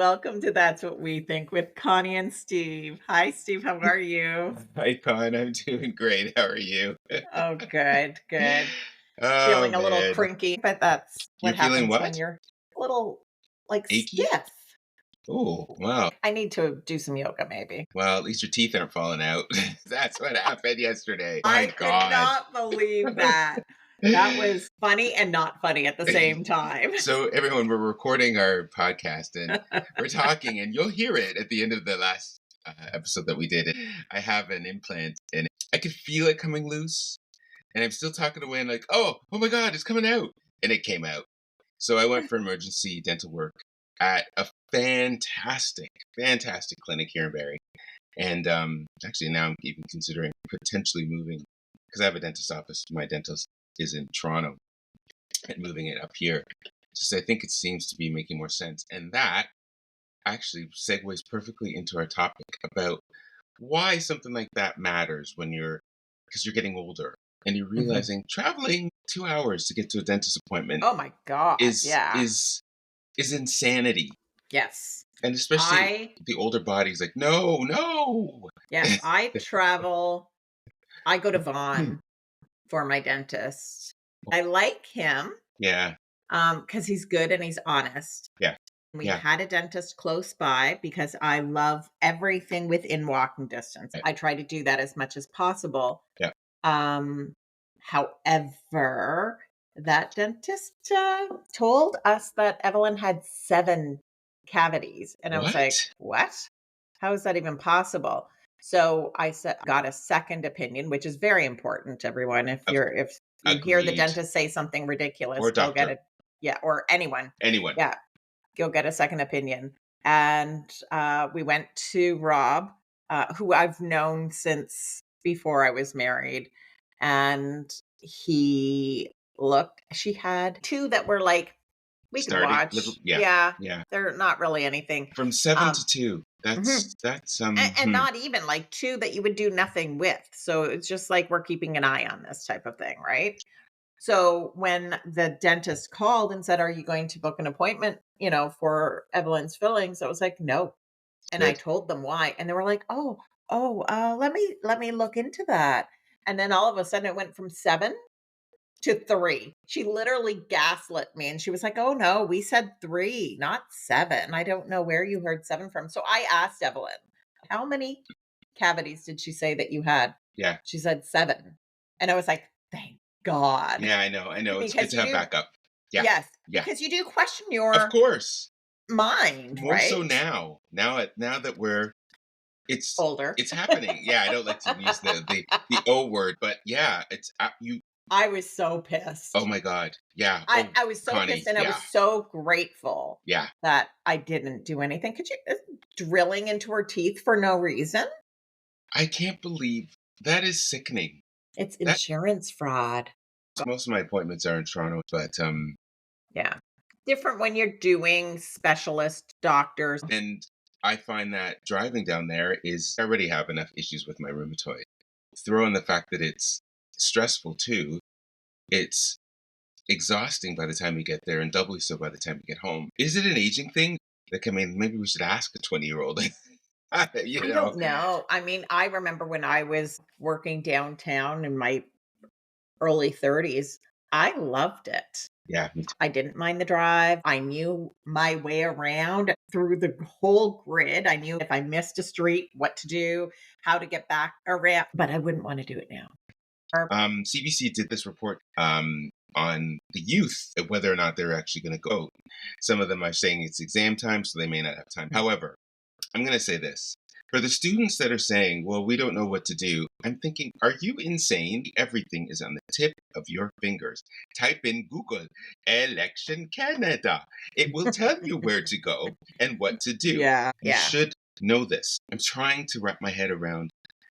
Welcome to That's What We Think with Connie and Steve. Hi, Steve. How are you? Hi, Con. I'm doing great. How are you? Oh, good, good. Oh Feeling a little man, cranky, but that's what you're feeling happens when what? you're a little like Achy? stiff. Oh, wow. I need to do some yoga, maybe. Well, at least your teeth aren't falling out. That's what happened yesterday. My I could God. not believe that. That was funny and not funny at the same time. So, everyone, we're recording our podcast and we're talking, and you'll hear it at the end of the last episode that we did. I have an implant, and I could feel it coming loose, and I'm still talking away, and like, oh my God, it's coming out, and it came out. So I went for emergency dental work at a fantastic clinic here in Barrie. And actually, now I'm even considering potentially moving because I have a dentist office. My dentist is in Toronto and moving it up here. Just I think it seems to be making more sense. And that actually segues perfectly into our topic about why something like that matters because you're getting older and you're Mhm. realizing traveling 2 hours to get to a dentist appointment Oh my God. is Yeah. is is insanity. Yes. And especially I, the older body's like, no. yes, I travel. I go to Vaughan for my dentist. I like him, Yeah, because he's good and he's honest. yeah, We yeah. had a dentist close by because I love everything within walking distance. Yeah, I try to do that as much as possible. yeah. Um, however, that dentist told us that Evelyn had 7 cavities, and I was like, What? "What? How is that even possible?" So I said, got a second opinion, which is very important, everyone. Of If you hear the Agreed. dentist say something ridiculous, Or go get doctor. it. Yeah, or anyone. Anyone. Yeah, go get a second opinion. And we went to Rob, who I've known since before I was married. And he looked, she had 2 that were like, we can Starting little, watch. yeah, Yeah, yeah. they're not really anything. From 7 Um, to 2. mhm. That's And not even like 2 that you would do nothing with. So it's just like we're keeping an eye on this type of thing, right? So when the dentist called and said, "Are you going to book an appointment, for Evelyn's fillings?" I was like, "No." And I good. told them why. And they were like, let me look into that. And then all of a sudden it went from 7 to 3. She literally gaslit me and she was like, "Oh no, we said 3, not 7. I don't know where you heard 7 from." So I asked Evelyn, "How many cavities did she say that you had?" Yeah. She said 7. And I was like, "Thank God." Yeah, I know. It's good Because to you have do. backup. Yeah, Yes, yeah. because you do question Of your course. mind, More so right? now. Now that it's Older. it's happening. Yeah, I don't like to use the O word, but yeah, it's you. I was so Oh pissed. my God. Yeah. I Oh, I was so Connie. pissed, and I was Yeah. so grateful Yeah. that I didn't do anything. Could you drilling into her teeth for no reason? I can't believe that is sickening. It's That insurance fraud. most of my appointments are in Toronto, but Yeah. Different when you're doing specialist doctors. and I find that driving down there is I already have enough issues with my rheumatoid. Throw in the fact that it's stressful too. It's exhausting by the time you get there, and doubly so by the time you get home. Is it an aging thing? Like, I mean, maybe we should ask a 20-year-old. you I know? don't know. I mean, I remember when I was working downtown in my early 30s, I loved it. Yeah, me too. I didn't mind the drive. I knew my way around through the whole grid. I knew if I missed a street, what to do, how to get back around, but I wouldn't want to do it now. Or CBC did this report on the youth, whether or not they're actually going to go. Some of them are saying it's exam time, so they may not have time. However, I'm going to say this. For the students that are saying, well, we don't know what to do, I'm thinking, are you insane? Everything is on the tip of your fingers. Type in Google, Election Canada. It will tell you where to go and what to do. yeah, You yeah. should know this. I'm trying to wrap my head around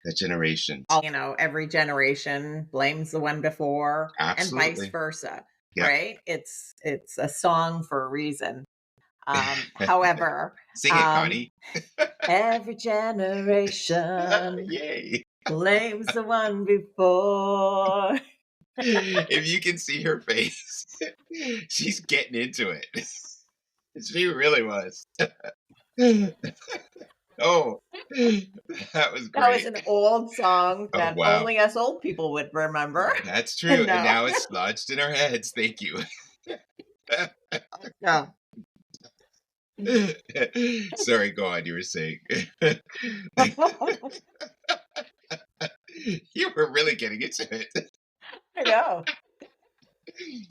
that generation. Every generation blames the one before and vice Absolutely. versa, Yep. right? It's a song for a reason. However, Sing it, um, Connie. every generation Yay. blames the one before. If you can see her face, she's getting into it. She really was. Oh, that was That was great. an old song Oh, that wow. only us old people would remember That's true, and and know. now it's lodged in our heads. Thank you. Yeah. Sorry, go on, you were saying. You were really getting into it. I know.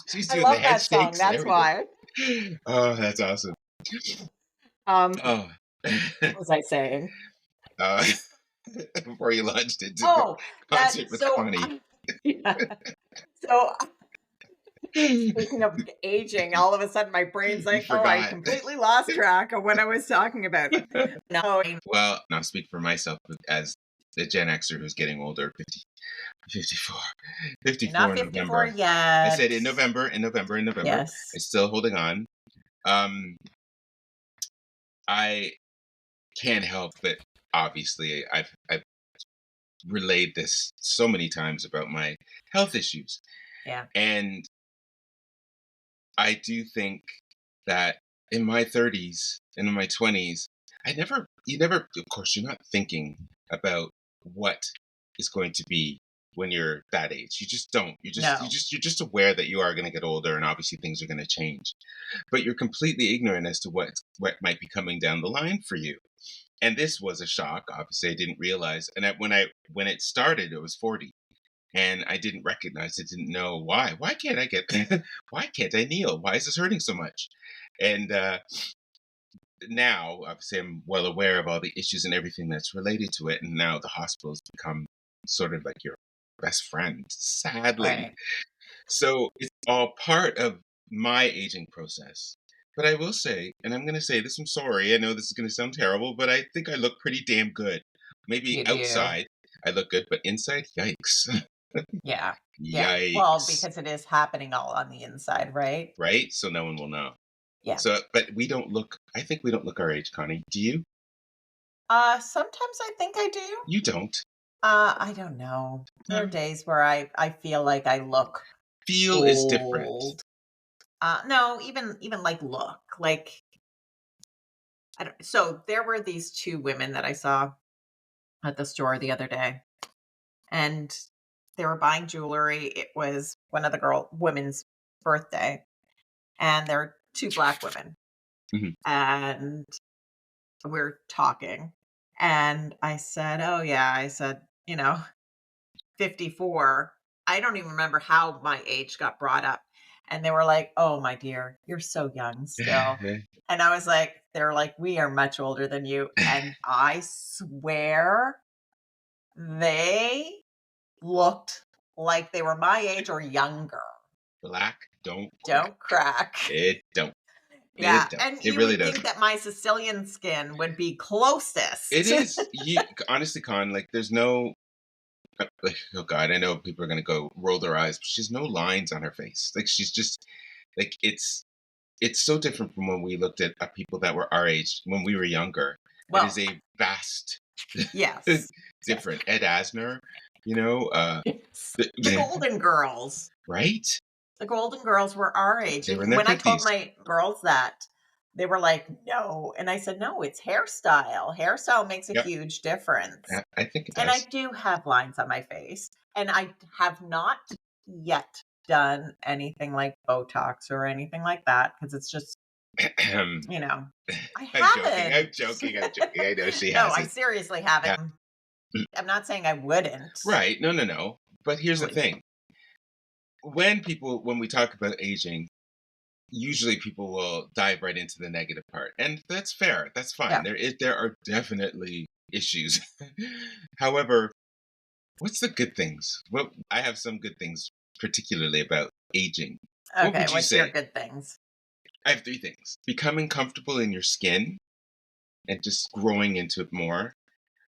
She's I doing the love head that song, shakes and that's everything. why. Oh, that's awesome. Oh. What was I saying? Uh, before you launched into the Oh, concert with Connie. yeah. So, speaking of aging, all of a sudden my brain's You like, "Oh, I forgot. completely lost track of what I was talking about." No, Well, I'll speak for myself as the Gen Xer who's getting older, 50, 54, you're 54 not in 54 November. I said yet. in November. Yes. I'm still holding on. Um, I can't help but obviously I've relayed this so many times about my health issues. Yeah. And I do think that in my 30s and in my 20s, you never, of course, you're not thinking about what is going to be when you're that age. You just don't. No. You're just aware that you are going to get older and obviously things are going to change. But you're completely ignorant as to what might be coming down the line for you. And this was a shock. Obviously, I didn't realize. And when it started, it was 40 and I didn't recognize it, didn't know why. Why can't I get? Why can't I kneel? Why is this hurting so much? And now, obviously, I'm well aware of all the issues and everything that's related to it. And now the hospital has become sort of like your best friend, sadly. Right. So it's all part of my aging process. But I will say, and I'm going to say this, I'm sorry. I know this is going to sound terrible, but I think I look pretty damn good. Maybe You do. outside I look good, but inside, yikes. Yeah. Yeah. Well, Yikes. because it is happening all on the inside, right? Right? So no one will know. Yeah. So, but I think we don't look our age, Connie. Do you? Sometimes I think I do. You don't. I don't know. There are No. days where I feel like I look Feel is different. old. No, even like look, like I don't so there were these 2 women that I saw at the store the other day, and they were buying jewelry. It was one of the women's birthday, and they're 2 black women, Mhm. and we're talking, and I said, "Oh, yeah," I said, 54. I don't even remember how my age got brought up. And they were like, "Oh, my dear, you're so young still." And I was like, they're like, "We are much older than you." And I swear they looked like they were my age or younger. Black don't crack. Don't crack. It don't. Yeah. It don't. And It you really would think doesn't. that my Sicilian skin would be It closest. is. You honestly, Con, like there's no like, oh God, I know people are gonna go roll their eyes, but she's no lines on her face. Like she's just like it's so different from when we looked at people that were our age when we were younger. It is Well, a vast yes. Yes. different. Ed Asner, you know, Yes. The Golden Girls. right? The Golden Girls were our age, They were in and their when I told 50s. my girls that, they were like, "No," and I said, "No, it's hairstyle. Hairstyle makes a Yep, huge difference." I think it And I does. do have lines on my face, and I have not yet done anything like Botox or anything like that because it's just, I'm you know, I joking. I'm haven't. joking. I'm joking. I know she No, I hasn't. seriously Yeah. haven't. I'm not saying I wouldn't. Right. No, no, no. But here's I the wouldn't. thing. When we talk about aging, usually people will dive right into the negative part. And that's fair. That's fine. Yeah. There are definitely issues. However, what's the good things? Well, I have some good things, particularly about aging. What Okay, would you what's your say? good things? I have three things. Becoming comfortable in your skin and just growing into it more.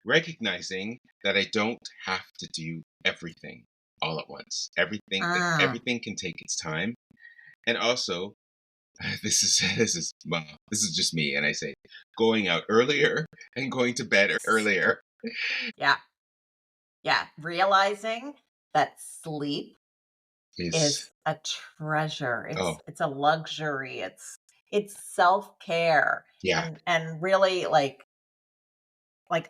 Recognizing that I don't have to do everything all at once. Mm. Everything can take its time. And also, this is just me, and I say going out earlier and going to bed earlier Yeah. Yeah, realizing that sleep is is a treasure. oh It's a luxury. it's self-care Yeah. and really, like,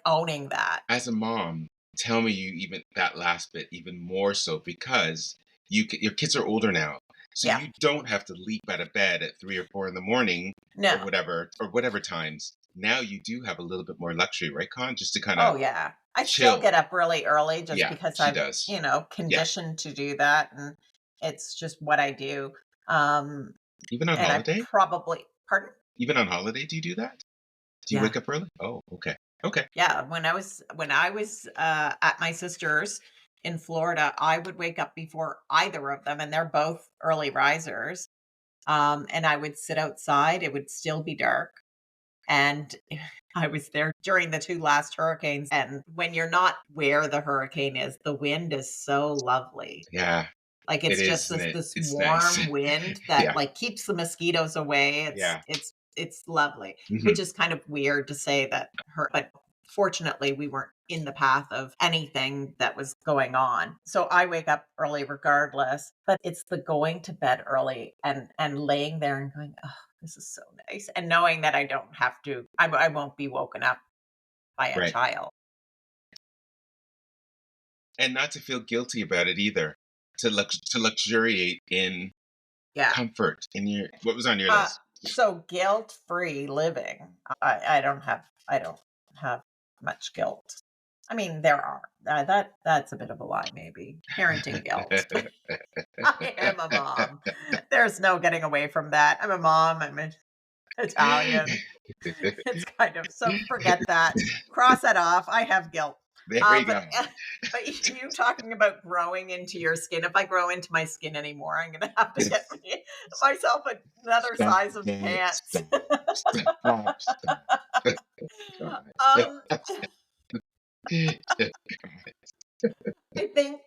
owning that. As a mom, tell me you even that last bit even more so because your kids are older now, so Yeah. you don't have to leap out of bed at 3 or 4 in the morning No. or whatever times. Now you do have a little bit more luxury, right, Con? Just to kind of Oh, yeah. I still chill. get up really early just Yeah, because she I'm, does. Yeah, conditioned to do that, and it's just what I do. Um, even on and I holiday, probably pardon? even on holiday, do you do that? Do you Yeah. wake up early? Oh, okay, okay. Yeah, when I was at my sister's in Florida, I would wake up before either of them, and they're both early risers. And I would sit outside, it would still be dark, and I was there during the 2 last hurricanes, and when you're not where the hurricane is, the wind is so lovely. Yeah, Like, it it's is, just isn't it? this It's nice. warm wind that, Yeah, like, keeps the mosquitoes away. yeah. It's lovely, Hmm. which is kind of weird to say that her but fortunately, we weren't in the path of anything that was going on. So I wake up early regardless, but it's the going to bed early and laying there and going, "Oh, this is so nice," and knowing that I don't have to I won't be woken up by a Right, child. and not to feel guilty about it either. To luxuriate in Yeah. comfort in your what was on your Uh, list? so guilt-free living, I don't have much guilt. I mean, there are. That's a bit of a lie, maybe. Parenting guilt. I am a mom. There's no getting away from that. I'm a mom. Italian. It's kind of so forget that. Cross that off. I have guilt. There we But go. but you talking about growing into your skin. If I grow into my skin anymore, I'm gonna have to get myself another Stop size of it, pants. stop, stop, stop. God. um, I think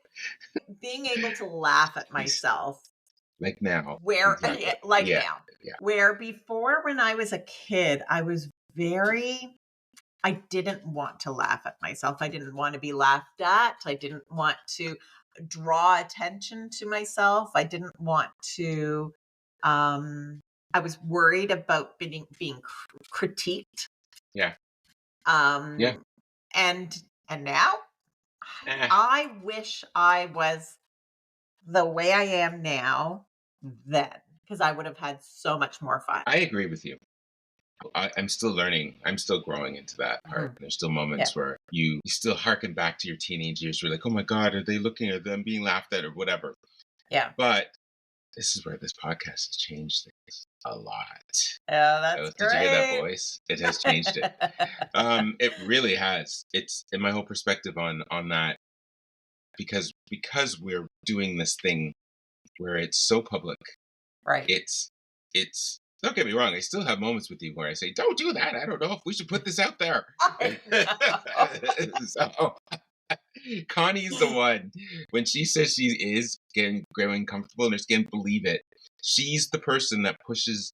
being able to laugh at myself Like now, where yeah, exactly. like Yeah, now, yeah. where before when I was a kid, I didn't want to laugh at myself. I didn't want to be laughed at. I didn't want to draw attention to myself. I didn't want to I was worried about being critiqued. Yeah, yeah. Um and now Eh, I wish I was the way I am now then because I would have had so much more fun. I agree with you. I'm still learning. I'm still growing into that part. Mhm. There's still Yeah. moments where you still harken back to your teenage years. You're like, oh my God, are they looking at them being laughed at or whatever? Yeah. But this is where this podcast has changed things a lot. Yeah, that's Oh, did you hear that great. voice? It has changed it. It really has. It's in my whole perspective on that because we're doing this thing where it's so public. Right. It's don't get me wrong. I still have moments with you where I say, "Don't do that. I don't know if we should put this out there." I know. So Connie's the one when she says she is getting growing comfortable in her skin. Believe it. She's the person that pushes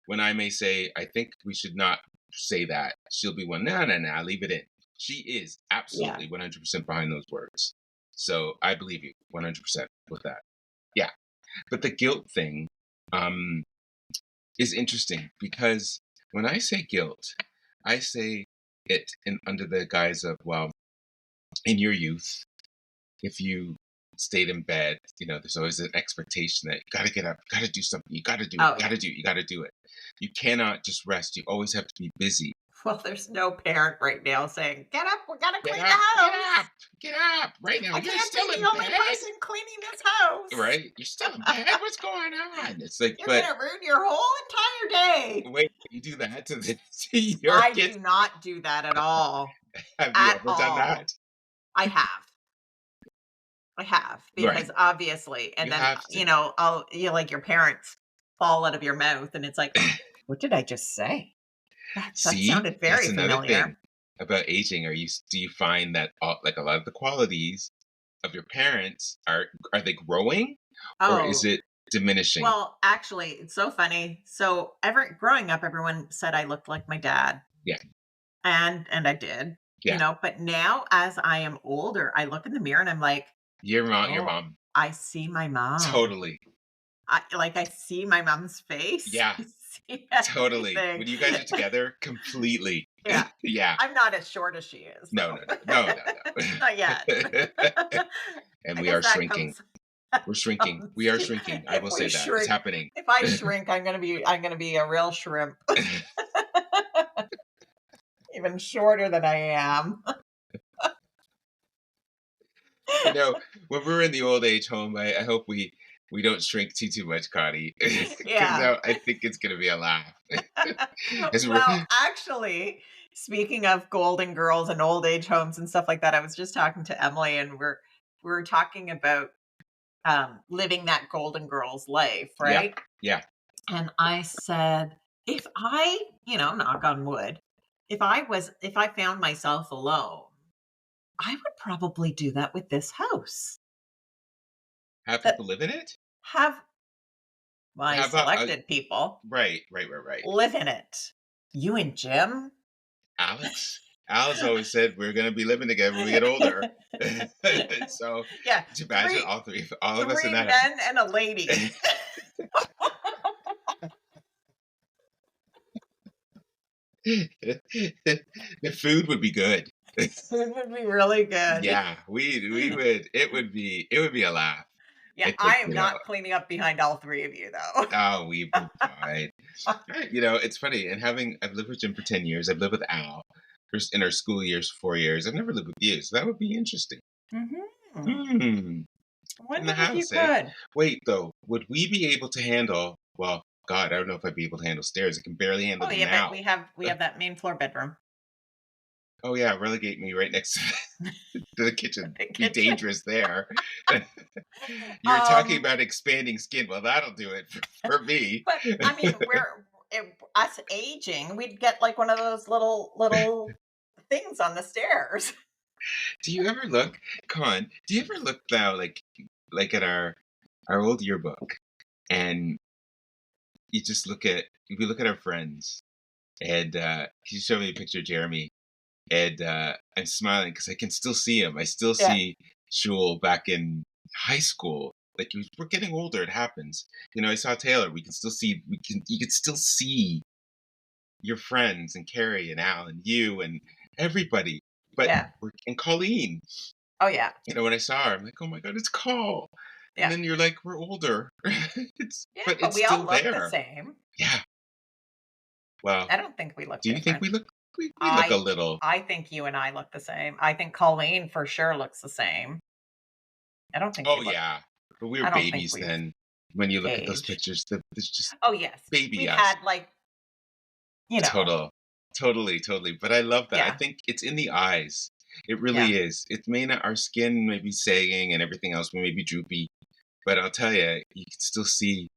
when I may say, "I think we should not say that." She'll be one, "No, no, no, leave it in." She is Yeah. absolutely 100% behind those words. So I believe you 100% with that. Yeah. But the guilt thing um, is interesting because when I say guilt, I say it in under the guise of, well, in your youth, if you stayed in bed, there's always an expectation that you got to get up, you got to do something, you got to do it, Oh, you got yeah. to do it, you got to do it. You cannot just rest. You always have to be busy. Well, there's no parent right now saying, "Get up, we gotta Get clean the up, get house. up, get up right now. I You're can't be still in the only bed, person cleaning this house. right? You're still in bed. What's going on? It's like, You're but gonna ruin your whole entire day." wait, you do that to to your I kids? do not do that at all. Have you At ever done all. that? I have. I have, Right. because obviously and You then, have to. like, your parents fall out of your mouth, and it's like, "What did I just say? That See, sounded that's very another thing familiar." about aging. Do you find that like a lot of the qualities of your parents are they growing or is Oh, it diminishing? well, actually, it's so funny. So, growing up, everyone said I looked like my dad, Yeah, and I did, yeah. but now as I am older, I look in the mirror and I'm like, Your "Oh, mom. I see my mom." Totally. I see my mom's face. Yeah. see Totally. anything. When you guys are together, completely. Yeah. Yeah. I'm not as short as she is, No, though. no, no. No, Not yet. no, no. And I we guess are that shrinking. comes We're shrinking. We comes are to shrinking. I if will we say that. It's shrink happening. if I shrink, I'm gonna be a real shrimp. Even shorter than I am. You know, when we're in the old age home, I hope we don't shrink too much, Connie, because Yeah. I think it's gonna be a laugh. As we're Well, actually, speaking of golden girls and old age homes and stuff like that, I was just talking to Emily, and we were talking about living that golden girl's life, yeah, right? yeah. And I said, if I, knock on wood, if I found myself alone, I would probably do that with this house. Have That people live in it? have my How about selected people right. live in it. You and Jim? Alex? Alice always said we're gonna be living together when we get older. So, Yeah, could you imagine three all of us in three that men and a lady. house? The food would be good. Food would be really good. Yeah, we would it would be a laugh. Yeah, I I think, am not cleaning up behind all three of you, though. oh, we would fine. It's funny, and I've lived with Jim for 10 years. I've lived with Al in our school years, 4 years. I've never lived with you, so that would be interesting. Mhm. Hmm. I In the wonder if you house, eh? could. Wait, though, would we be able to handle well, God, I don't know if I'd be able to handle stairs. I can barely handle Oh, them yeah, but now. we have that main floor bedroom. Oh, yeah, relegate me right next to the kitchen. The Be kitchen. dangerous there. You're talking Um, about expanding skin. Well, that'll do it for me. but, I mean, us aging, we'd get, like, one of those little things on the stairs. Do you ever look, do you ever look now, like at our old yearbook, and you just we look at our friends, and you show me a picture of Jeremy, and I'm smiling because I can still see him. I still Yeah, see Shul back in high school. Like we're getting older. It happens. I saw Taylor. You can still see your friends and Carrie and Al and you and everybody. But yeah. and Colleen. Oh, yeah, When I saw her, I'm like, oh my god, it's Call. And yeah. then you're like, we're older. Yeah, But but it's we all still look the there. same. Yeah. Well, I don't think we look do you think different. we look a I little? I think you and I look the same. I think Colleen for sure looks the same. I don't think we Oh look yeah. But we were I don't think babies we've then. When you look at those aged. pictures, there's just Oh, yes. baby We've us. had, like, you know Total. Totally. But I love that. I yeah, think it's in the eyes. It really yeah, is. It may not our skin may be sagging and everything else may be droopy, but I'll tell you, you still see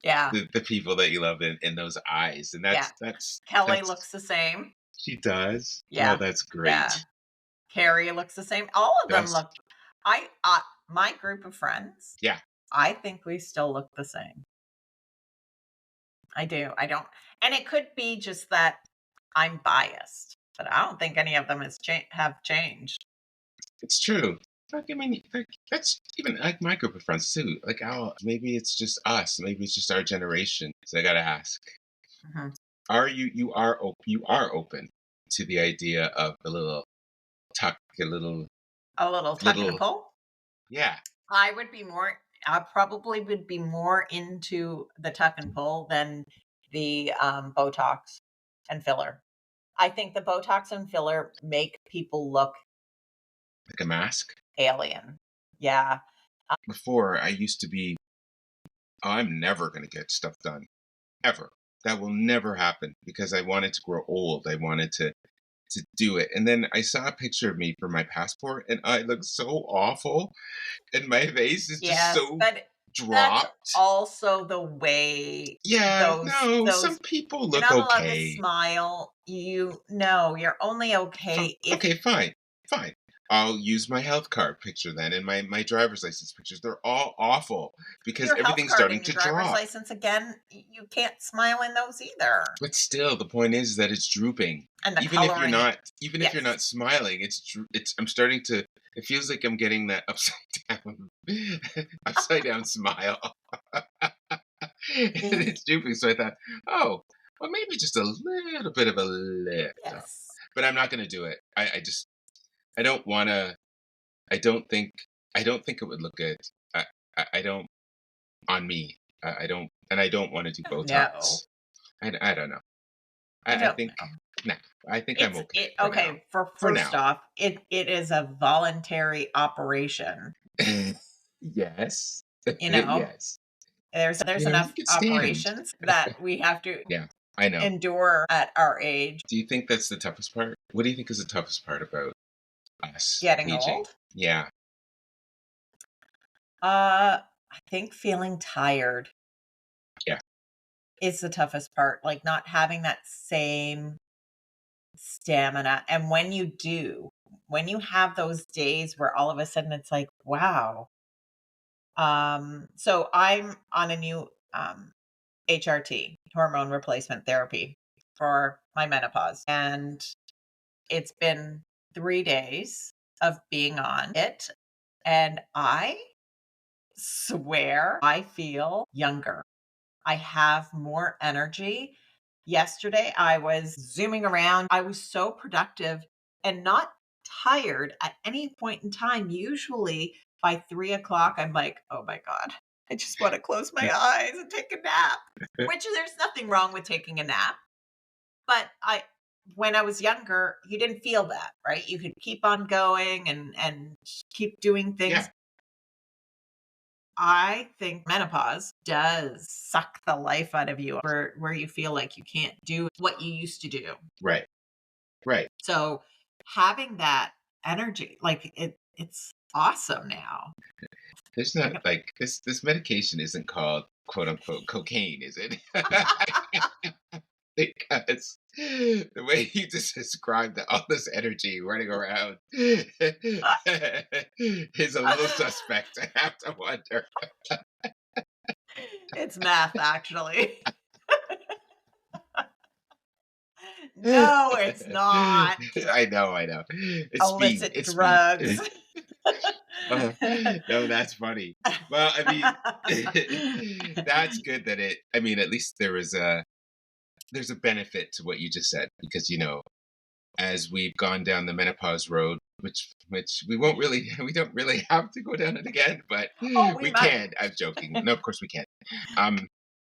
yeah, the people that you love in those eyes. And yeah. Kelly that's looks the same. she does. Oh, Yeah, that's great. yeah. Carrie looks the same. All of them Best. look my group of friends, Yeah. I think we still look the same. I do. I don't and it could be just that I'm biased, but I don't think any of them have changed. It's true. Like, I mean, like, that's even like my group of friends too. Like, maybe it's just us. Maybe it's just our generation. So I gotta ask: Mhm. Are you are open to the idea of a little tuck, A little tuck and a little? pull? Yeah, I probably would be more into the tuck and pull than the, Botox and filler. I think the Botox and filler make people look like a mask. alien. Yeah. Before I used to be, "Oh, I'm never gonna get stuff done ever. That will never happen because I wanted to grow old. I wanted to do it. And then I saw a picture of me for my passport, and I look so awful, and my face is just Yes, so but that's dropped. also the way Yeah, no, some those people you're look not allowed to okay. smile. You're only okay if Okay, fine. I'll use my health card picture then and my driver's license pictures. They're all awful because your health everything's card starting and your to driver's drop. license again, you can't smile in those either. But still, the point is that it's drooping. And the Even if you're coloring, not, even if you're yes. not smiling, I'm starting to. It feels like I'm getting that upside down, upside down smile. And Mhm. it's drooping. So I thought, oh, well, maybe just a little bit of a lift. Yes. But I'm not going to do it. I just, I don't want to, I don't think, I don't think it would look good. I don't, on me. I don't, and I don't want to do No, Botox. I don't know. I I don't think, know. nah, I think I'm okay It for now. okay, for For first now. off, it is a voluntary operation, Yes. you know? Yes. There's You know, you enough could stand. operations that we have to Yeah, I know. endure at our age. Do you think that's the toughest part? What do you think is the toughest part about us Getting aging? old? Yeah, I think feeling tired yeah, is the toughest part, like, not having that same stamina, and when you do, when you have those days where all of a sudden it's like, "Wow." So I'm on a new, HRT, hormone replacement therapy, for my menopause, and it's been 3 days of being on it, and I swear I feel younger. I have more energy. Yesterday, I was zooming around. I was so productive and not tired at any point in time. Usually by 3 o'clock, I'm like, oh my God, I just want to close my eyes and take a nap, which there's nothing wrong with taking a nap. But when I was younger, you didn't feel that, right? You could keep on going and keep doing things. yeah. I think menopause does suck the life out of you where you feel like you can't do what you used to do. Right, right. So having that energy, like it's awesome now. There's I not know. like this medication isn't called quote unquote cocaine, is it? Because the way you just described all this energy running around is a little suspect. I have to wonder. It's math actually. No, it's not. I know. It's speed. Illicit It's speed. drugs. No, that's funny. Well, I mean, that's good that it. I mean, at least there's a benefit to what you just said because as we've gone down the menopause road, which we don't really have to go down it again, but Oh, we we might. can. I'm joking. No, of course we can. Um,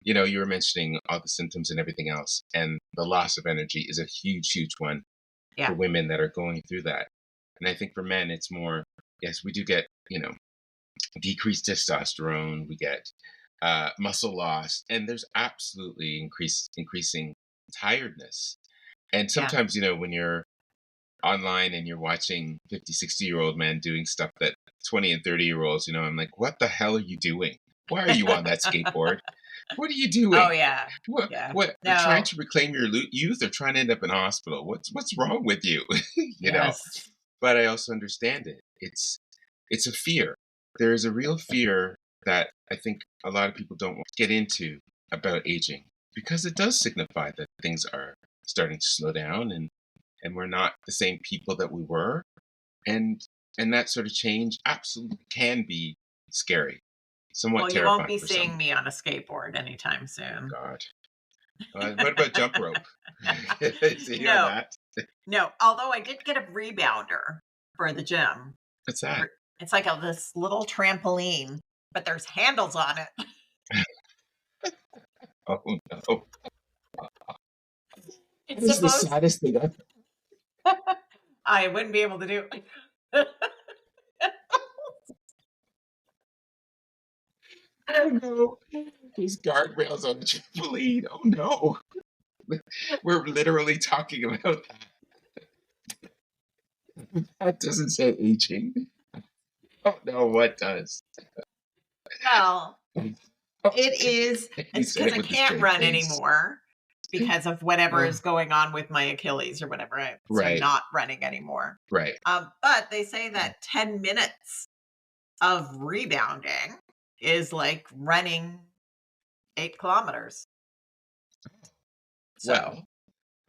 you were mentioning all the symptoms and everything else, and the loss of energy is a huge, huge one for Yeah, women that are going through that. And I think for men, it's more. Yes, we do get decreased testosterone. We get muscle loss, and there's absolutely increasing tiredness. And yeah. sometimes, when you're online and you're watching 50, 60-year-old men doing stuff that 20 and 30-year-olds, I'm like, what the hell are you doing? Why are you on that skateboard? What are you Oh, doing? yeah. What? Yeah. What? They're trying No. to reclaim your youth. They're trying to end up in a hospital. What's wrong with you? you know. Yes. But I also understand it. It's a fear. There is a real fear that I think a lot of people don't want to get into about aging because it does signify that things are starting to slow down and we're not the same people that we were and and that sort of change absolutely can be scary, somewhat Well, you won't terrifying be for some. seeing me on a skateboard anytime soon. God. What about jump rope? See on No, that? no. Although I did get a rebounder for the gym. What's that? It's like this little trampoline, but there's handles on it. Oh no. That It's is the supposed saddest thing ever. I wouldn't be able to do it. Oh no. These guardrails on the trampoline. Oh no. We're literally talking about that. That doesn't say aging. Oh no, what does? Well, it Okay. is You it's said because it I with a can't straight run face. anymore because of whatever Oh, is going on with my Achilles or whatever. So I'm right, not running anymore. right. But they say that 10 minutes of rebounding is like running 8 kilometers. So, Well,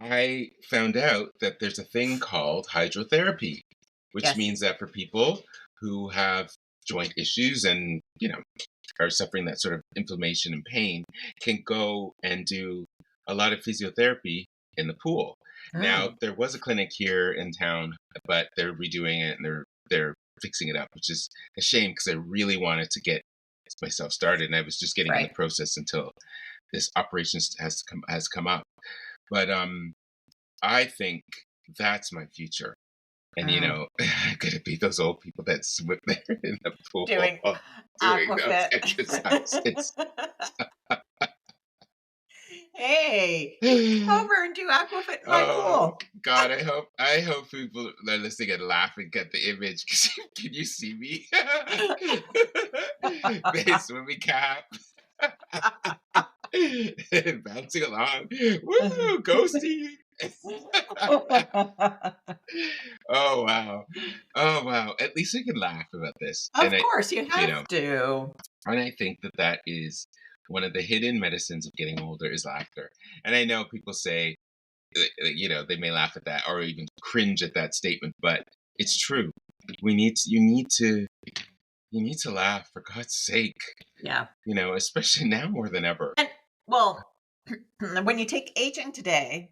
I found out that there's a thing called hydrotherapy, which yes. means that for people who have joint issues and, are suffering that sort of inflammation and pain can go and do a lot of physiotherapy in the pool. Now, Mm, there was a clinic here in town, but they're redoing it and they're fixing it up, which is a shame because I really wanted to get myself started, and I was just getting in the right. process until this operation has come up. But I think that's my future. And Mm. I'm gonna be those old people that swim there in the pool Doing doing those aquafit. exercises. Hey, you can come over and do aquafit in my Oh pool. God, I hope people that are listening and laughing get the image. 'Cause can you see me? Face swimming cap. Bouncing along. Woo! Ghosty. Oh wow. Oh wow. At least we can laugh about this. Of course, you You have know, to. and I think that that is one of the hidden medicines of getting older is laughter. And I know people say, they may laugh at that or even cringe at that statement, but it's true. You need to laugh for God's sake. Yeah. Especially now more than ever. And well, when you take aging today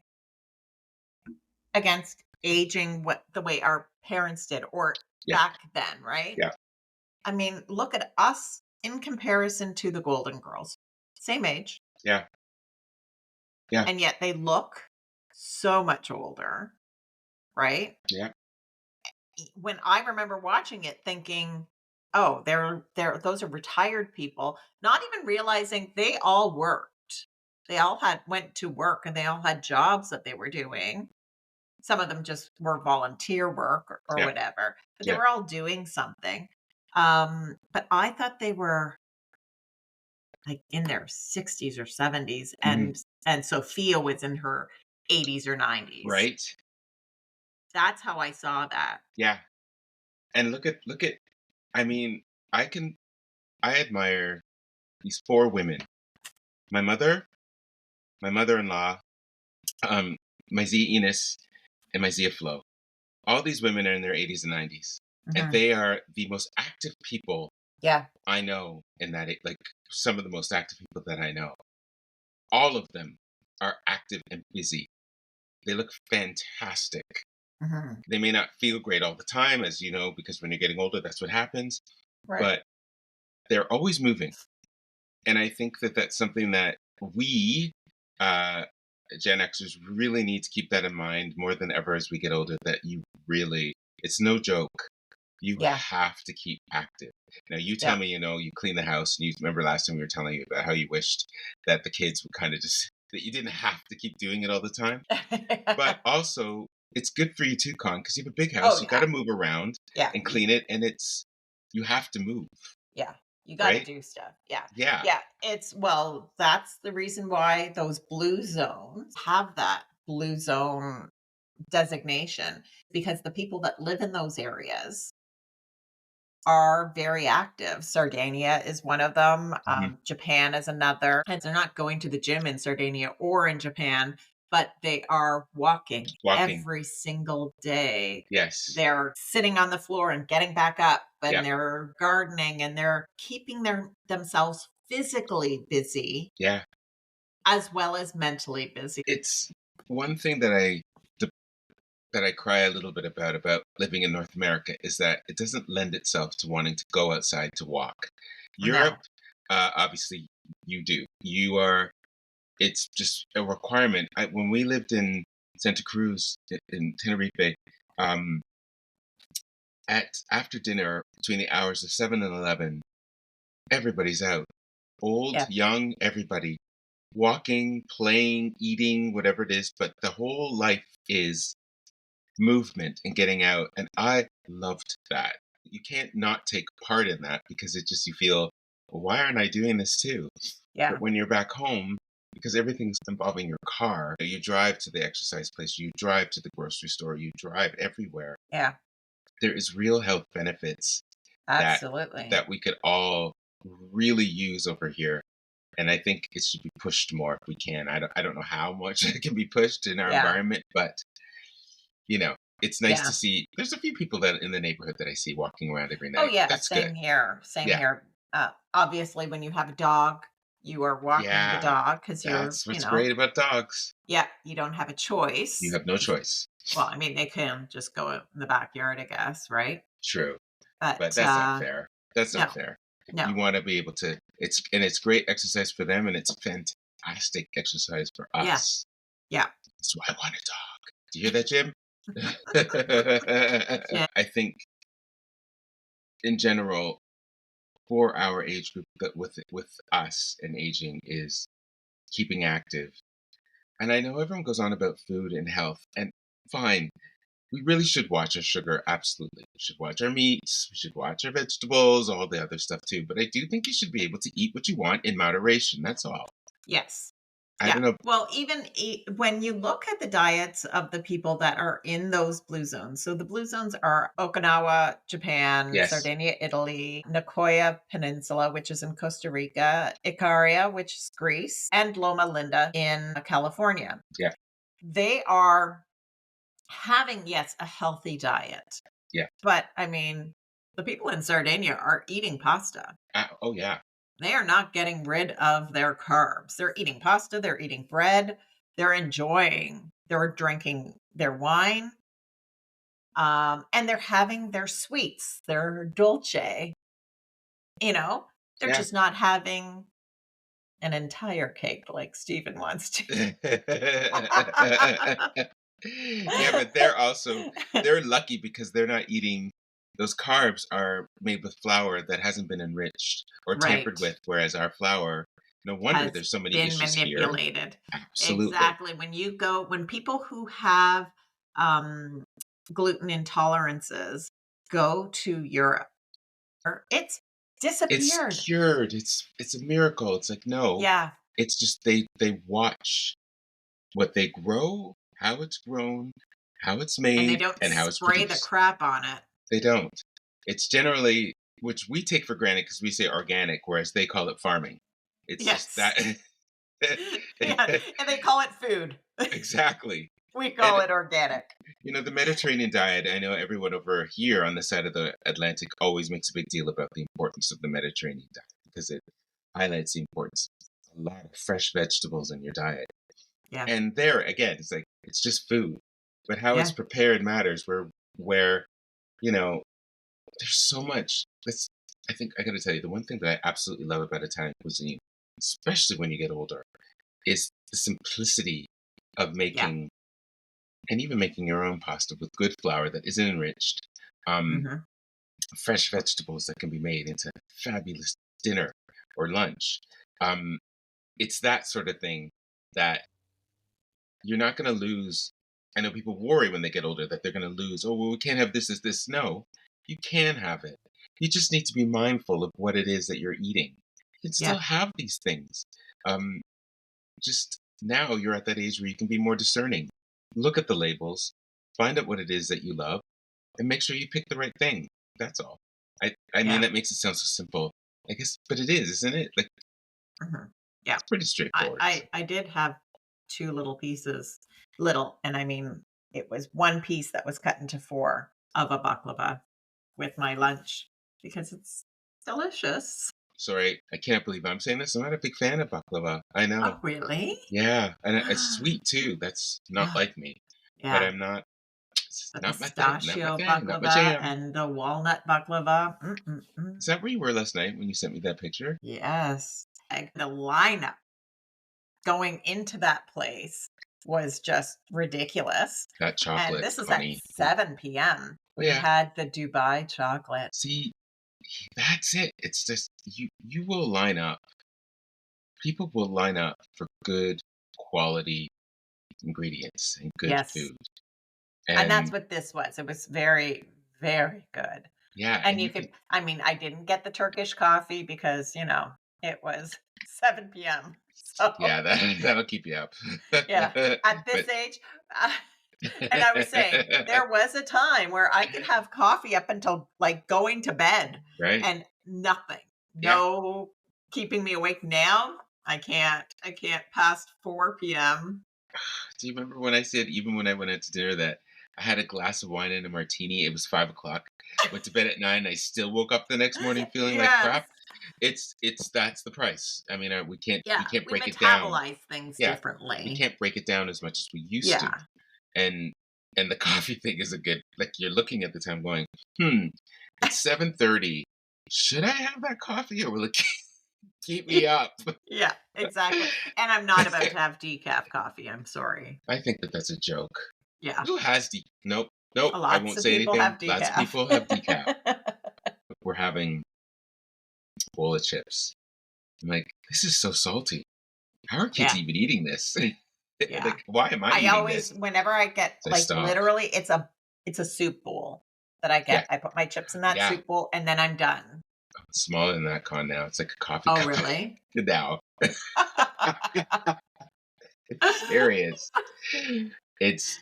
against aging what the way our parents did or Yeah, back then, right? yeah, I mean, look at us in comparison to the Golden Girls. Same age, yeah, yeah, and yet they look so much older, right? yeah. When I remember watching it thinking, "Oh, they're those are retired people," not even realizing they all worked. They all had went to work and they all had jobs that they were doing. Some of them just were volunteer work or Yeah, whatever, but they yeah. were all doing something. But I thought they were like in their 60s or 70s, Mhm. and Sophia was in her 80s or 90s. Right? That's how I saw that. Yeah. And look at I mean, I admire these 4 women. My mother, my mother-in-law, um, my Zia Enos, and my Zia Flo. All these women are in their 80s and 90s, and Mhm. they are the most active people Yeah. I know like, some of the most active people that I know. All of them are active and busy. They look fantastic. Mhm. They may not feel great all the time, as you know, because when you're getting older, that's what happens, Right. but they're always moving. And I think that that's something that we, uh, Gen Xers, really need to keep that in mind more than ever as we get older. That it's no joke. You Yeah. have to keep active. Now, you tell Yeah. me, you clean the house, and you remember last time we were telling you about how you wished that the kids would kind of just, that you didn't have to keep doing it all the time. But also, it's good for you too, Con, because you have a big Oh, house. You got yeah. to move around Yeah. and clean it, and you have to move, Yeah. You gotta right? do stuff. Yeah. Yeah. Yeah. That's the reason why those blue zones have that blue zone designation, because the people that live in those areas are very active. Sardinia is one of them. Mhm. Japan is another. And they're not going to the gym in Sardinia or in Japan, but they are walking Walking. every single day. Yes. They're sitting on the floor and getting back up, and Yeah. they're gardening and they're keeping themselves physically busy Yeah. as well as mentally busy. It's one thing that I cry a little bit about living in North America is that it doesn't lend itself to wanting to go outside to walk. Europe, No. obviously, you do. You are. It's just a requirement. When we lived in Santa Cruz in Tenerife, um, at after dinner between the hours of 7 and 11, everybody's out. Old, Yeah. young, everybody walking, playing, eating, whatever it is. But the whole life is movement and getting out. And I loved that. You can't not take part in that because you feel, well, why aren't I doing this too? But Yeah. when you're back home, because everything's involving your car, you drive to the exercise place, you drive to the grocery store, you drive everywhere. Yeah. There is real health benefits that Absolutely. that we could all really use over here. And I think it should be pushed more if we can. I don't know how much it can be pushed in our Yeah. environment, but you know, it's nice to Yeah. see. There's a few people that in the neighborhood that I see walking around every Oh, night. yeah, That's good. same here, same Yeah. here. Obviously, when you have a dog, you are walking the Yeah, dog because you're, that's what's great about dogs. yeah, you don't have a You choice. have no choice. Well, I mean, they can just go out in the backyard, I guess, right? True, but But, that's not fair. That's not no, fair. no. You wanna be able to it's great exercise for them, and it's fantastic exercise for Yeah, us. yeah, That's why I want a dog. Do you hear that, Jim? yeah, I think in general, for our age group, that with us and aging is keeping active. And I know everyone goes on about food and health, and fine, we really should watch our sugar. Absolutely, we should watch our meats. We should watch our vegetables, all the other stuff too. But I do think you should be able to eat what you want in moderation. That's all. yes. I Yeah. don't know. Well, even when you look at the diets of the people that are in those blue zones, so the blue zones are Okinawa, Japan, Yes. Sardinia, Italy, Nicoya Peninsula, which is in Costa Rica, Icaria, which is Greece, and Loma Linda in California. Yeah. They are having, yes, a healthy diet. Yeah. But I mean, the people in Sardinia are eating pasta. Oh yeah. They are not getting rid of their carbs. They're eating pasta, they're eating bread, they're drinking their wine, and they're having their sweets, their dolce, you know? They're Yeah. just not having an entire cake like Steven wants to. Yeah, but they're lucky because they're not eating those carbs are made with flour that hasn't been enriched or tampered Right. with, whereas our flour, no wonder Has there's so many been issues here. manipulated. Absolutely. Exactly. When people who have, um, gluten intolerances go to Europe, it's It's disappeared. cured. It's a miracle. It's like, no, Yeah, it's just they watch what they grow, how it's grown, how it's and they made, don't and how it's spray the produced. crap on it. They don't. It's generally which we take for granted because we say organic, whereas they call it farming. It's just Yes. that Yeah, and they call it food. exactly. We call And it organic. the Mediterranean diet, I know everyone over here on the side of the Atlantic always makes a big deal about the importance of the Mediterranean diet because it highlights the importance of a lot of fresh vegetables in your diet. Yeah, And there again, it's like it's just food. But how it's yeah, prepared matters where, you know, there's so much. That's I think I gotta tell you, the one thing that I absolutely love about Italian cuisine, especially when you get older, is the simplicity of yeah. making and even making your own pasta with good flour that isn't enriched, um, Mhm. fresh vegetables that can be made into fabulous dinner or lunch. Um, it's that sort of thing that you're not going to lose. I know people worry when they get older that they're going to lose. Oh, well, we can't have this as this. No, you can have it. You just need to be mindful of what it is that you're eating. You can still Yeah, have these things. Um, just now you're at that age where you can be more discerning. Look at the labels, find out what it is that you love, and make sure you pick the right thing. That's all. I mean, yeah. that makes it sound so simple, I guess, but it is, isn't it? Like, Mhm. Yeah. it's pretty I straightforward. I I did have 2 little pieces little, and I mean, it was 1 piece that was cut into 4 of a baklava with my lunch because it's delicious. Sorry, I can't believe I'm saying this. I'm not a big fan of baklava. I know. Oh, really? Yeah, and it's sweet too. That's not Oh, like me. But yeah. I'm not. It's The not my thing. Not my pistachio thing. Not my baklava jam. and the walnut baklava. Is that where you were last night when you sent me that picture? Yes. The lineup going into that place was just ridiculous. That And chocolate, this is at Connie. Ooh. 7 p.m. Oh We yeah. had the Dubai chocolate. See, that's it. It's just you will line up. People will line up for good quality ingredients and good Yes. food. And And that's what this was. It was very, very good. yeah, And and you you can could, I mean, I didn't get the Turkish coffee because, it was 7 p.m. yeah, So, that'll keep you up. yeah, at But this age, and I was saying, there was a time where I could have coffee up until, like, going to bed right? and nothing. Yeah. No keeping me awake now. I can't past 4 p.m. Do you remember when I said even when I went out to dinner that I had a glass of wine and a martini? It was 5 o'clock. Went to bed at 9. I still woke up the next morning feeling like Yes. crap. it's that's the price. I mean, we Yeah, can't we break it down. metabolize things Yeah, we differently. can't break it down as much as we used to. Yeah. And the coffee thing is a good, like, you're looking at the time going, "Hmm, it's 7:30. Should I have that coffee or will it keep me up?" Yeah, exactly, and I'm not about to have decaf coffee, I'm sorry. I think that that's a joke. Yeah, Who has nope, nope, I lots won't of say people anything. have Lots of decaf. people have decaf. We're having a bowl of chips. I'm like, "This is so salty. How are kids Yeah, even eating this?" yeah. Like, "Why am I I eating always this?" whenever I get So I like, stop. literally, it's a soup bowl that I Yeah, get. I put my chips in that yeah. soup bowl, and then I'm done. It's smaller than that con now. It's like a coffee Oh, cup really? now. It's serious. It's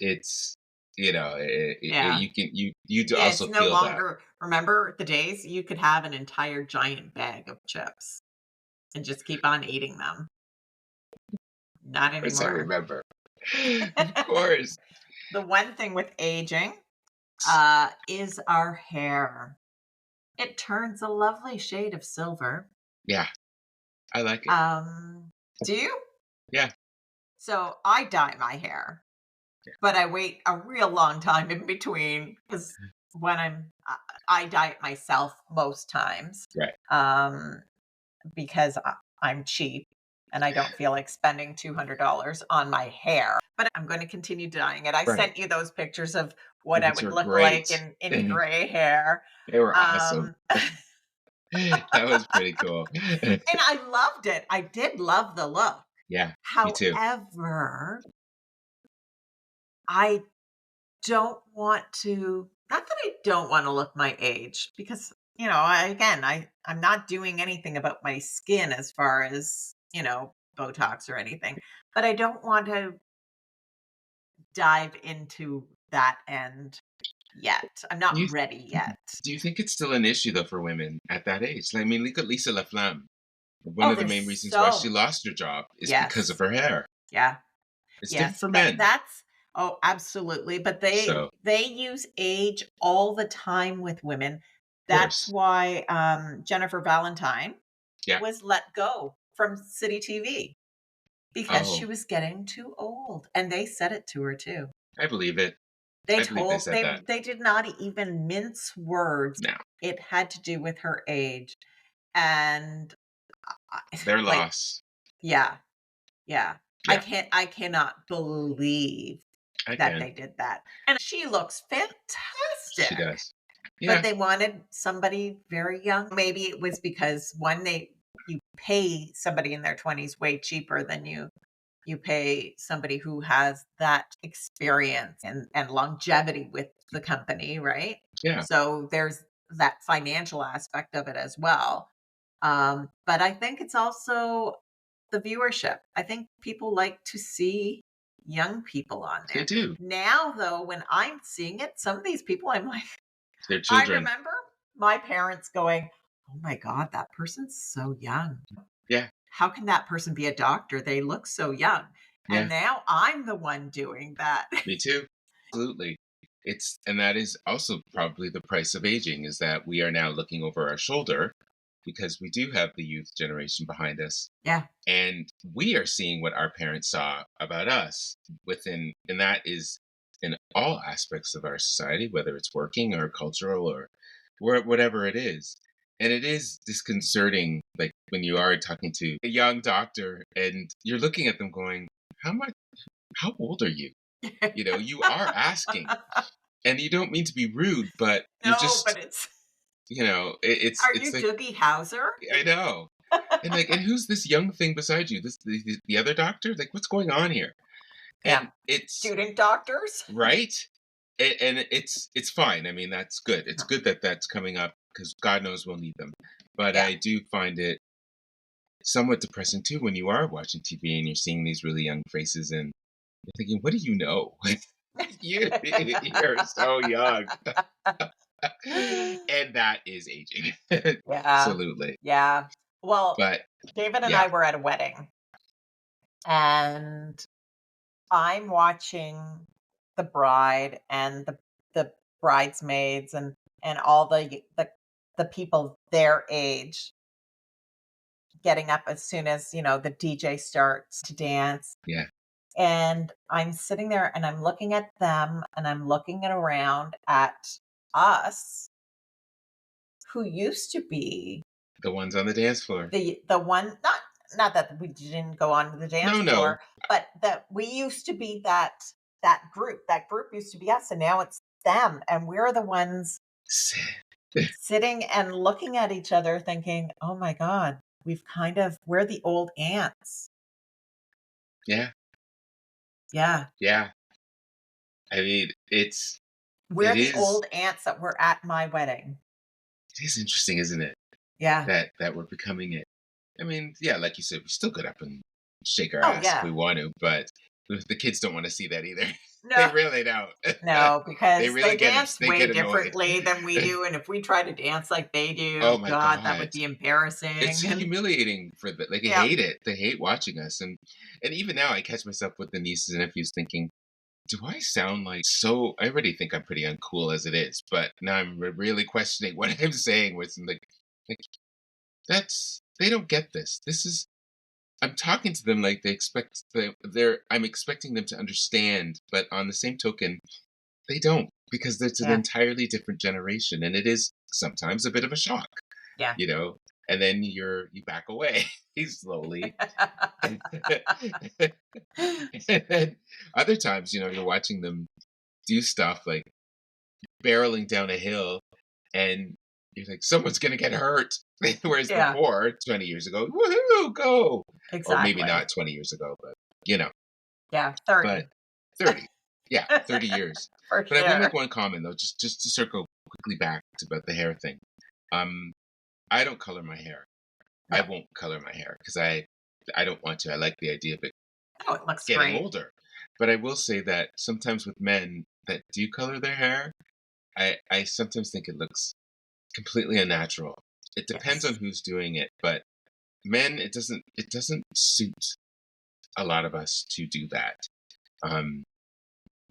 Yeah. you can you do Yeah, it's also no feel that. longer remember the days you could have an entire giant bag of chips and just keep on eating them? Not Of course I anymore. remember. Of course. The one thing with aging, is our hair. It turns a lovely shade of silver. Yeah, I like it. Um, do you? Yeah, So I dye my hair, but I wait a real long time in between because when I dye it myself most times, right, um, because I'm cheap and I don't feel like spending $200 on my hair. But I'm going to continue dyeing it. I right. sent you those pictures of what I Which would are look like great. in They gray hair. were awesome. Um, That was pretty cool. and I loved it. I did love the look. Yeah, me too. However, I don't want to not that I don't want to look my age because, I'm not doing anything about my skin as far as, Botox or anything, but I don't want to dive into that end yet. I'm Do you not ready yet. do you think it's still an issue though for women at that age? Like, I mean, look at Lisa LaFlamme. One Oh, of the there's main reasons why she so lost her job is because of yes. her hair. Yeah. It's different Yes, for men. that's oh, absolutely, but they So, they use age all the time with women. of That's course. why, Jennifer Valentine Yeah. was let go from City TV because she Oh, was getting too old, and they said it to her too. I believe it. They I believe they told said that. they did not even mince words. No, It had to do with her age, and I their like, loss. yeah, yeah. Yeah, I cannot believe I that can. they did that, and she looks She fantastic, does. but Yeah, they wanted somebody very young. Maybe it was because one, they you pay somebody in their 20s way cheaper than you pay somebody who has that experience and longevity with the company, right? yeah. So there's that financial aspect of it as well. But I think it's also the viewership. I think people like to see young people on They there. do. Now, though, when I'm seeing it, some of these people, I'm like, They're I children. remember my parents going, "Oh my God, that person's so young. Yeah, How can that person be a doctor? They look so young." And yeah. now I'm the one doing that. Me too. Absolutely. And that is also probably the price of aging is that we are now looking over our shoulder because we do have the youth generation behind us. Yeah. And we are seeing what our parents saw about us and that is in all aspects of our society, whether it's working or cultural or whatever it is. And it is disconcerting, like when you are talking to a young doctor and you're looking at them going, how old are you? You are asking, and you don't mean to be rude, but you're No, just, but it's are it's you like, Doogie Howser? I know. And who's this young thing beside you? The other doctor? Like, what's going on here? Yeah. And it's Student doctors? right, and it's fine. I mean, that's good. It's Uh-huh. good that that's coming up because God knows we'll need them. But Yeah. I do find it somewhat depressing too when you are watching TV and you're seeing these really young faces and you're thinking, what do you know? You're so young, and that is aging. Yeah. Absolutely. Yeah. Well, But David and yeah, I were at a wedding, and I'm watching the bride and the bridesmaids and all the people their age. getting up as soon as, the DJ starts to dance. Yeah. And I'm sitting there and I'm looking at them and I'm looking around at us who used to be The ones on the dance floor. the one, not that we didn't go on to the dance No, no. floor, but that we used to be that group. That group used to be us, and now it's them, and we're the ones sitting and looking at each other thinking, "Oh my god, we're the old ants." Yeah. Yeah. Yeah. I mean, We're it the is old ants that were at my wedding. it is interesting, isn't it? Yeah. That we're becoming it. I mean, yeah, like you said, we still get up and shake our Oh, ass if yeah. we want to, but the kids don't want to see that either. They No. really don't. No, They because really they dance they way get annoyed. differently than we do, and if we try to dance like they Oh do, my god, that god. would be It's embarrassing, and humiliating for the like, they yeah. hate it. They hate watching us, and even now I catch myself with the nieces and nephews thinking, "Do I sound like so" I already think I'm pretty uncool as it is, but now I'm really questioning what I'm saying with like, that's they don't get this. This is I'm talking to them like they expect I'm expecting them to understand, but on the same token, they don't because it's an Yeah. entirely different generation, and it is sometimes a bit of a shock, Yeah. you know. And then you back away slowly, and then other times, you're watching them do stuff like barreling down a hill, and you're like, someone's gonna get hurt. Whereas Yeah, before, 20 years ago, woohoo, go. Or maybe exactly. not 20 years ago, but you know, Yeah, but 30. 30. Yeah, 30 years. For But I will make sure. one comment though, just to circle quickly back to about the hair thing. Um, I don't color my hair. I No. won't color my hair because I don't want to. I like the idea of it Oh, it looks getting great. older. But I will say that sometimes with men that do color their hair, I sometimes think it looks completely unnatural. It depends on Yes. who's doing it, but men, it doesn't suit a lot of us to do that. Um,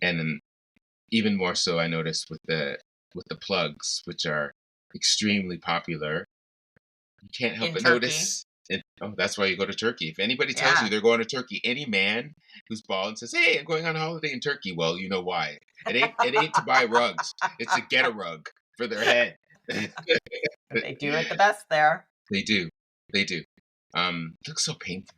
and then even more so, I noticed with the plugs, which are extremely popular. You can't help In but Turkey. notice. And, oh, that's why you go to Turkey. If anybody tells you Yeah. they're going to Turkey, any man who's bald and says, "Hey, I'm going on a holiday in Turkey," well, you know why. It ain't to buy rugs. It's to get a rug for their head. They do it the best there. They do. They do. It looks so painful.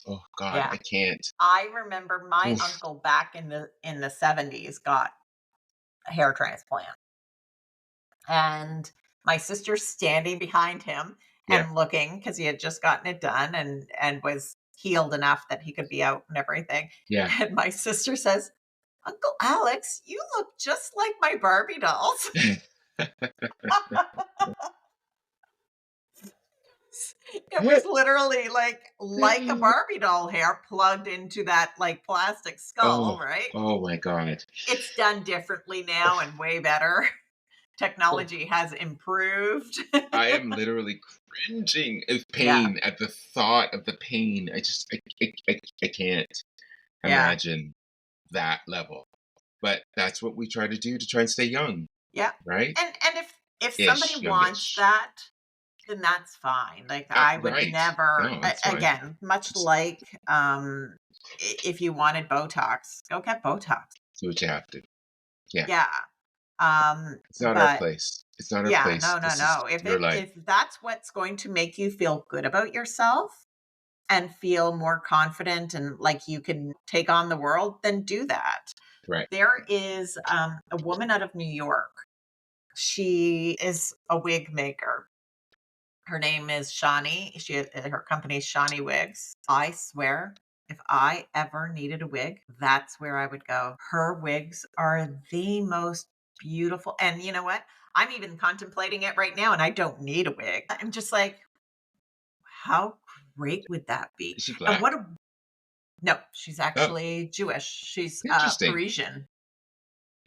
Oh God, Yeah. I can't. I remember my Oof. uncle back in the 70s got a hair transplant, and my sister standing behind him Yeah. and looking because he had just gotten it done and was healed enough that he could be out and everything. Yeah. And my sister says, "Uncle Alex, you look just like my Barbie dolls." It was literally like a Barbie doll hair plugged into that, like, plastic skull, Oh, right? oh my God. It's done differently now and way better. Oh, Technology has improved. I am literally cringing of Yeah, pain at the thought of the pain. I can't yeah, imagine that level. But that's what we try to do to try and stay young, yeah. right? And if somebody Ish, wants youngish. that, then that's fine. Like, I would Right. never No, it's fine. again, much Just like, if you wanted Botox, go get Botox. do what you have to. Yeah. Yeah, It's not our but place. It's not our yeah, place. no, no, This is no. your life. If that's what's going to make you feel good about yourself and feel more confident and like you can take on the world, then do that. Right. There is a woman out of New York. She is a wig maker. Her name is Shawnee. Her company is Shawnee Wigs. I swear, if I ever needed a wig, that's where I would go. Her wigs are the most beautiful. And you know what? I'm even contemplating it right now, and I don't need a wig. I'm just like, how great would that be? Is she And black? what a no, she's Oh, actually Jewish. She's interesting. Parisian.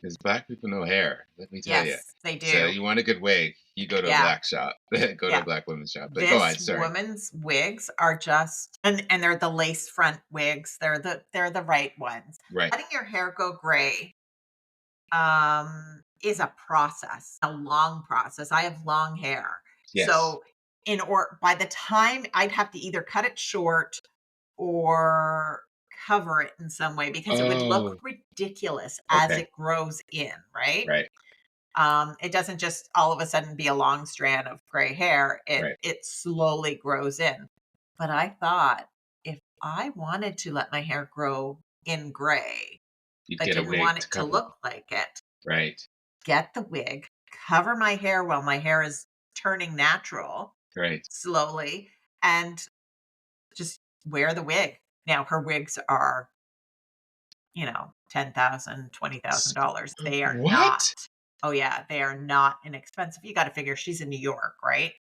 Because black people know hair, let me tell you. Yes, they So do. you want a good wig, you go to a Yeah, black shop. Go to a yeah. black woman's shop. But go on, This sorry. woman's wigs are just and they're the lace front wigs. They're the right ones. Right. Letting your hair go gray is a process, a long process. I have long hair. Yes. So or by the time I'd have to either cut it short or cover it in some way because it would look Oh, ridiculous as okay. it grows in, right? Right, It doesn't just all of a sudden be a long strand of gray hair. It right. it slowly grows in. But I thought if I wanted to let my hair grow in gray, You'd but get a didn't wig want to it to cover it. look like it, Right, get the wig, cover my hair while my hair is turning natural right. slowly, and just wear the wig. Now her wigs are, 10,000, S $20,000. They are not. What? Oh yeah, they are not inexpensive. You gotta figure she's in New York, right?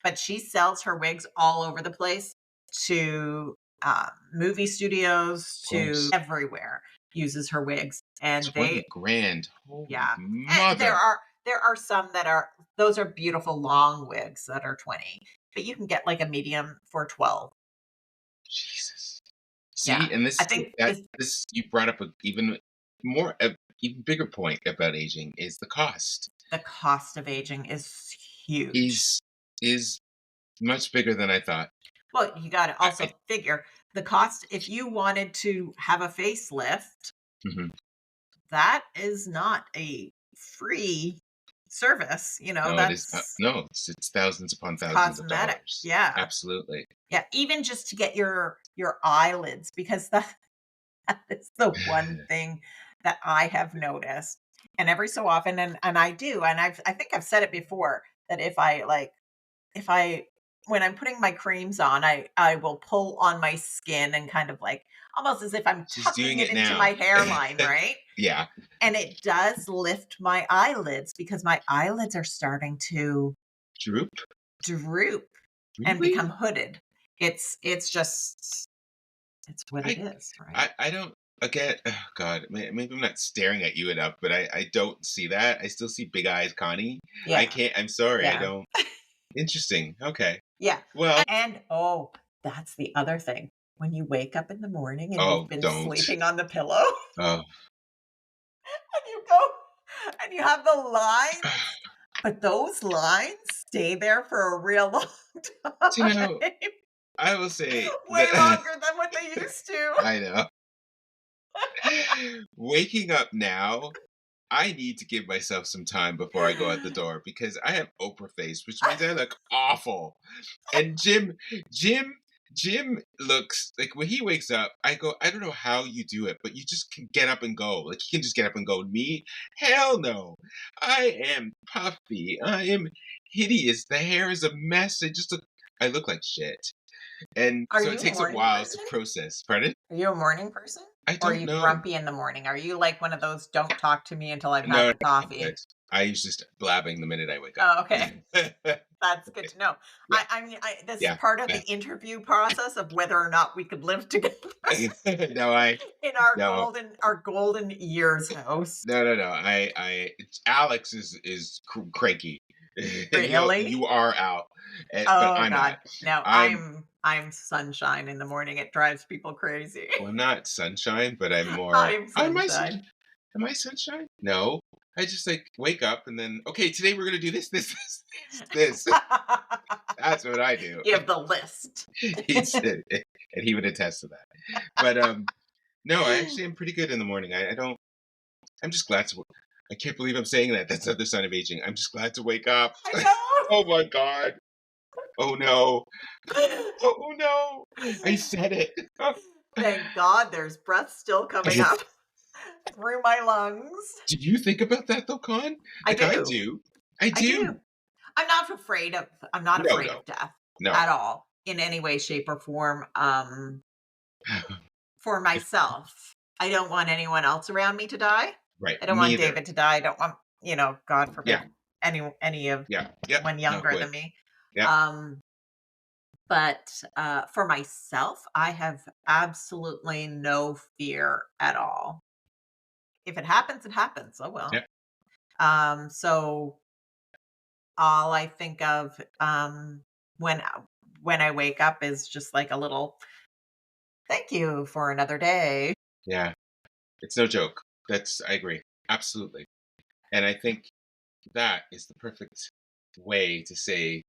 But she sells her wigs all over the place to, movie studios, Of to course. everywhere, uses her wigs, and 20 grand. Holy yeah, and there mother. are there are some that are those are beautiful long wigs that are 20, but you can get, like, a medium for 12. Jesus. Yeah, See, and I this think that this this you brought up a even bigger point about aging is the cost the cost of aging is huge. is is much bigger than I thought. Well, you gotta I also figure the cost if you wanted to have a facelift, Mhm. that is not a free service, No, it is that's no, it's thousands upon it's thousands of cosmetic. dollars. Yeah. Absolutely. Yeah, even just to get your eyelids because that is the one thing that I have noticed. And every so often and I do, and I think I've said it before that if I when I'm putting my creams on, I will pull on my skin and kind of like almost as if I'm She's tucking doing it it into now. my hairline, right? Yeah. And it does lift my eyelids because my eyelids are starting to Droop? droop and become Really? hooded. It's just it's what it I is, right? I don't again, oh god, maybe I'm not staring at you enough, but I don't see that. I still see big eyes, Connie. I Yeah. can't I'm sorry, I Yeah. don't. Interesting. Okay. Yeah. Well, And oh, that's the other thing. When you wake up in the morning and you've oh, been don't. sleeping on the pillow Oh. and you go and you have the lines, but those lines stay there for a real long You time. know, I will say Way that longer than what they used to. I know. Waking up now, I need to give myself some time before I go out the door because I have Oprah face, which means I look awful. And Jim, Jim looks like when he wakes up, I go, I don't know how you do it, but you just can get up and go. Like you can just get up and go. Me, hell no. I am puffy. I am hideous. The hair is a mess. I look like shit. And Are so it you a takes a morning while to person? process. Pardon? Are you a morning person? I Or are don't you know. grumpy in the morning? Are you like one of those don't talk to me until I've had No, the I'm good. coffee? I usually start blabbing the minute I wake up. Oh, okay. That's good to know. Yeah, I mean, this is yeah. part of the interview process of whether or not we could live together No, I in our no. golden years house. No, no, no. Alex is cranky. Really? You are Al, but Oh I'm not. god. No, I'm I'm sunshine in the morning. It drives people crazy. well, I'm not sunshine, but I'm more. I'm Am I sunshine. am I sunshine? No, I just like wake up and then okay, today we're gonna do this, this. That's what I do. Give the list. He said, and he would attest to that. But no, I actually am pretty good in the morning. I don't. I'm just glad to. I can't believe I'm saying that. That's the other sign of aging. I'm just glad to wake up. I know. Oh my god. Oh no. Oh no. I said it. Thank God there's breath still coming up through my lungs. Did you think about that though, Con? I Like I do. do. I I do. do. I'm not No, afraid no, of death no. at all in any way, shape, or form. For myself. I don't want anyone else around me to die. Right. I don't want Neither. David to die. I don't want, God Yeah. forbid, any of Yeah. Yep. one Not younger good. than me. Yep. Um, but for myself, I have absolutely no fear at all. If it happens, it happens. Oh well. Yep. So all I think of when when I wake up is just like a little thank you for another day. Yeah. It's no joke. I agree. Absolutely. And I think that is the perfect way to say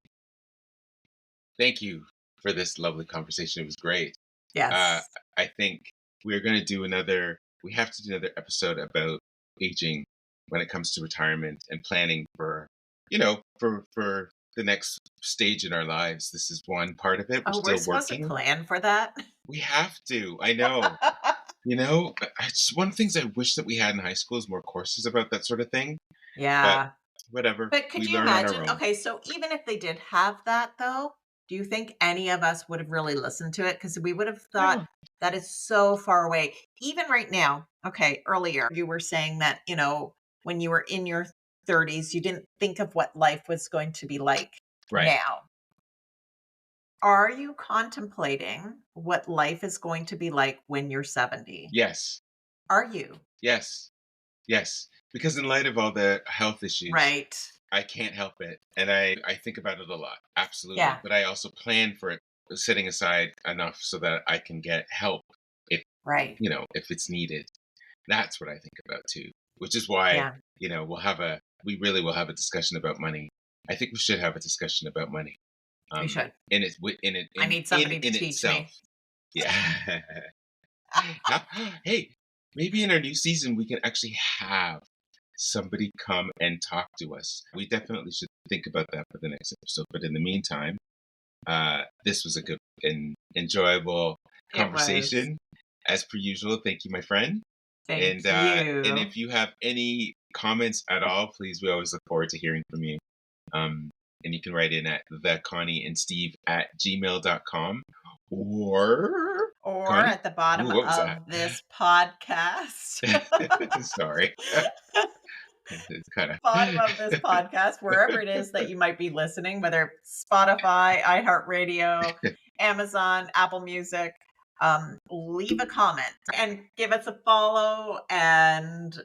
Thank you for this lovely conversation. It was great. Uh, Yes. I think we're going to do another. We have to do another episode about aging when it comes to retirement and planning for, for the next stage in our lives. This is one part of it. We're Oh, we're still supposed to working. plan for that? We have to. I know. One of the things I wish that we had in high school is more courses about that sort of thing. But Yeah. whatever, But could we you learn on our imagine? own. Okay, so even if they did have that though, do you think any of us would have really listened to it? Because we would have thought No. that is so far away. Even right now, okay, earlier you were saying that, when you were in your 30s, you didn't think of what life was going to be like Right. now. Are you contemplating what life is going to be like when you're 70? Yes. Are you? Yes. Yes. Because in light of all the health issues, Right. I can't help it. And I think about it a lot. Absolutely. Yeah. But I also plan for it, setting aside enough so that I can get help if, Right. if it's needed. That's what I think about too, which is why, Yeah. we really will have a discussion about money. I think we should have a discussion about money. We should. In its in it I need in somebody to in teach itself. me. Yeah. Hey, maybe in our new season we can actually have somebody come and talk to us. We definitely should think about that for the next episode. But in the meantime, this was a good and enjoyable It was. conversation. As per usual, thank you, my friend. Thank And you. if you have any comments at all, please, we always look forward to hearing from you. Um, and you can write in at the Connie and Steve at gmail.com or Or Connie. at the Ooh, bottom what was that? of this podcast. Sorry. It's kind of Bottom of this podcast, wherever it is that you might be listening, whether it's Spotify, iHeartRadio, Amazon, Apple Music, leave a comment and give us a follow and,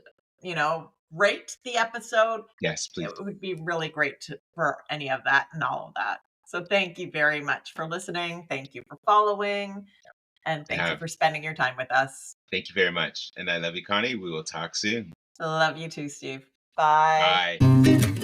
rate the episode. yes, It please. would be really great for any of that and all of that. So thank you very much for listening. Thank you for following. And thank you Have for spending your time with us. Thank you very much, and I love you, Connie. We will talk soon. Love you too, Steve. Bye. Bye.